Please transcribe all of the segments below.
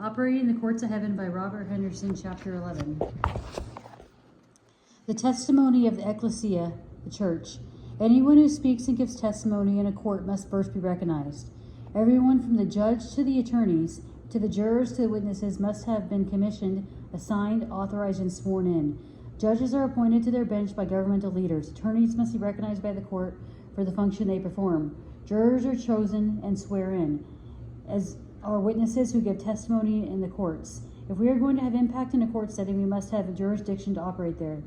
Operating in the Courts of Heaven by Robert Henderson, Chapter 11. The testimony of the ecclesia, the church. Anyone who speaks and gives testimony in a court must first be recognized. Everyone from the judge to the attorneys, to the jurors to the witnesses must have been commissioned, assigned, authorized, and sworn in. Judges are appointed to their bench by governmental leaders. Attorneys must be recognized by the court for the function they perform. Jurors are chosen and swear in, as are witnesses who give testimony in the courts. If we are going to have impact in a court setting, we must have a jurisdiction to operate there.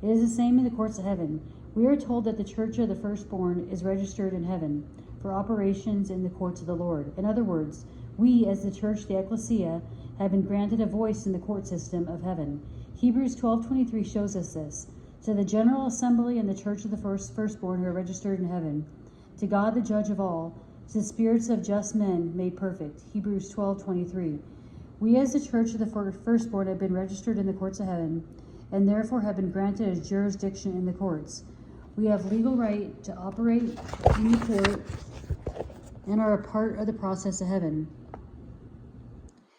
It is the same in the courts of heaven. We are told that the church of the firstborn is registered in heaven for operations in the courts of the Lord. In other words, we as the church, the ecclesia, have been granted a voice in the court system of heaven. Hebrews 12:23 shows us this. To the general assembly and the church of the firstborn who are registered in heaven, to God the judge of all, to the spirits of just men made perfect. Hebrews 12:23. We as the church of the firstborn have been registered in the courts of heaven, and therefore have been granted a jurisdiction in the courts. We have legal right to operate in the court and are a part of the process of heaven.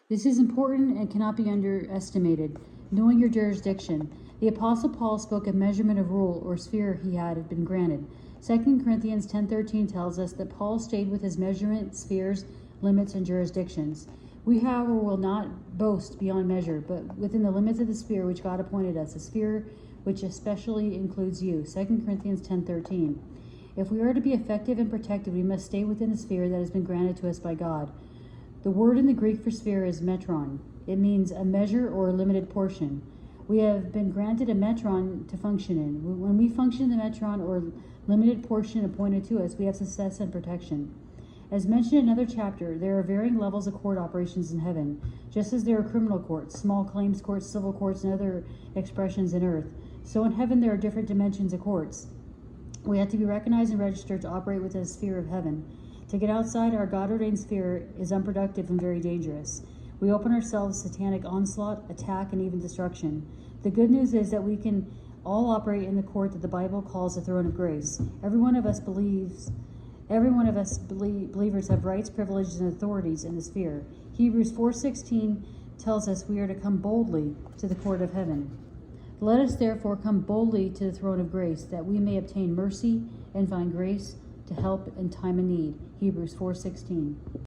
This is important and cannot be underestimated. Knowing your jurisdiction. The Apostle Paul spoke of measurement of rule or sphere he had been granted. 2 Corinthians 10:13 tells us that Paul stayed with his measurement, spheres, limits, and jurisdictions. We, however, will not boast beyond measure, but within the limits of the sphere which God appointed us, a sphere which especially includes you. 2 Corinthians 10:13. If we are to be effective and protected, we must stay within the sphere that has been granted to us by God. The word in the Greek for sphere is metron. It means a measure or a limited portion. We have been granted a metron to function in. When we function in the metron or limited portion appointed to us, we have success and protection. As mentioned in another chapter, there are varying levels of court operations in heaven, just as there are criminal courts, small claims courts, civil courts, and other expressions in earth. So in heaven there are different dimensions of courts. We have to be recognized and registered to operate within a sphere of heaven. To get outside our God-ordained sphere is unproductive and very dangerous. We open ourselves to satanic onslaught, attack, and even destruction. The good news is that we can all operate in the court that the Bible calls the throne of grace. Every one of us believers have rights, privileges, and authorities in the sphere. Hebrews 4:16 tells us we are to come boldly to the court of heaven. Let us therefore come boldly to the throne of grace, that we may obtain mercy and find grace to help in time of need. Hebrews 4:16.